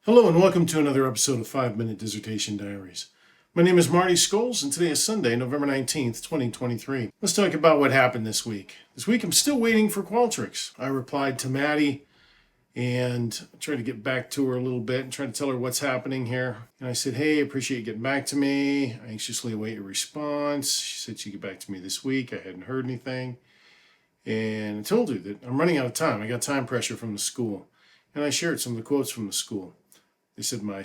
Hello and welcome to another episode of 5-Minute Dissertation Diaries. My name is Maddie and today is Sunday, November 19th, 2023. Let's talk about what happened this week. This week I'm still waiting for Qualtrics. I replied to Maddie and tried to get back to her a little bit and try to tell her what's happening here. And I said, hey, appreciate you getting back to me. I anxiously await your response. She said she'd get back to me this week. I hadn't heard anything. And I told her that I'm running out of time. I got time pressure from the school. And I shared some of the quotes from the school. They said my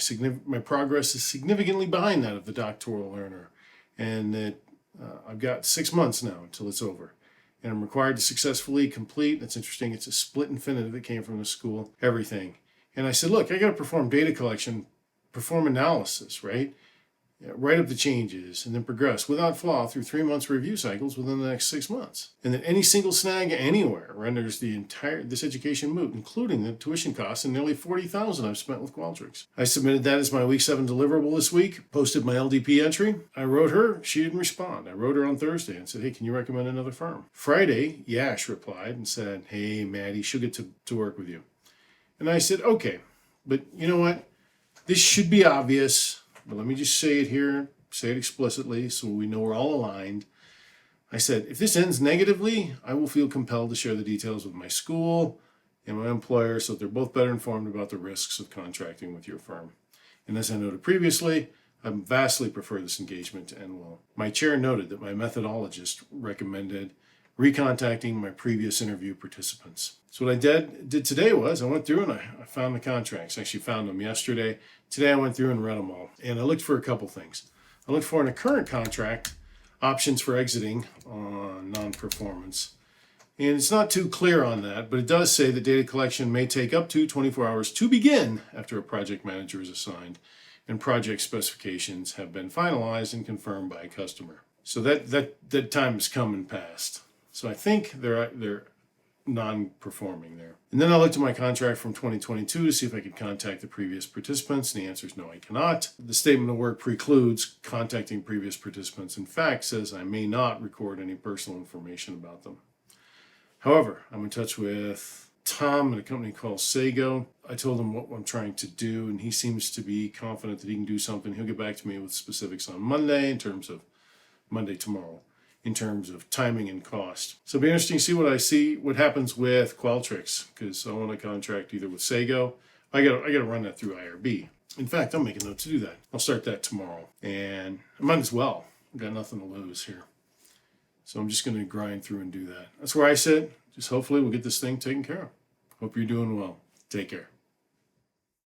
progress is significantly behind that of the doctoral learner, and that I've got 6 months now until it's over. And I'm required to successfully complete, that's interesting, it's a split infinitive that came from the school, everything. And I said, look, I got to perform data collection, perform analysis, right? Write up the changes, and then progress without flaw through 3 months review cycles within the next 6 months. And that any single snag anywhere renders this education moot, including the tuition costs and nearly $40,000 I've spent with Qualtrics. I submitted that as my week 7 deliverable this week, posted my LDP entry. I wrote her, she didn't respond. I wrote her on Thursday and said, hey, can you recommend another firm? Friday, Yash replied and said, hey, Maddie, she'll get to work with you. And I said, okay, but you know what? This should be obvious. But let me just say it here, say it explicitly so we know we're all aligned. I said, if this ends negatively, I will feel compelled to share the details with my school and my employer so that they're both better informed about the risks of contracting with your firm. And as I noted previously, I vastly prefer this engagement to end well. My chair noted that my methodologist recommended recontacting my previous interview participants. So what I did today was I went through and I found the contracts. I actually found them yesterday. Today I went through and read them all. And I looked for a couple things. I looked for in a current contract options for exiting on non-performance. And it's not too clear on that, but it does say that data collection may take up to 24 hours to begin after a project manager is assigned and project specifications have been finalized and confirmed by a customer. So that time has come and passed. So I think they're non-performing there. And then I looked at my contract from 2022 to see if I could contact the previous participants, and the answer is no, I cannot. The statement of work precludes contacting previous participants. In fact, says I may not record any personal information about them. However, I'm in touch with Tom at a company called Sago. I told him what I'm trying to do, and he seems to be confident that he can do something. He'll get back to me with specifics on Monday tomorrow, in terms of timing and cost. So it'll be interesting to see what happens with Qualtrics, because I want to contract either with Sago. I got to run that through IRB. In fact, I'll make a note to do that. I'll start that tomorrow, and I might as well. I've got nothing to lose here. So I'm just going to grind through and do that. That's where I sit. Just hopefully we'll get this thing taken care of. Hope you're doing well. Take care.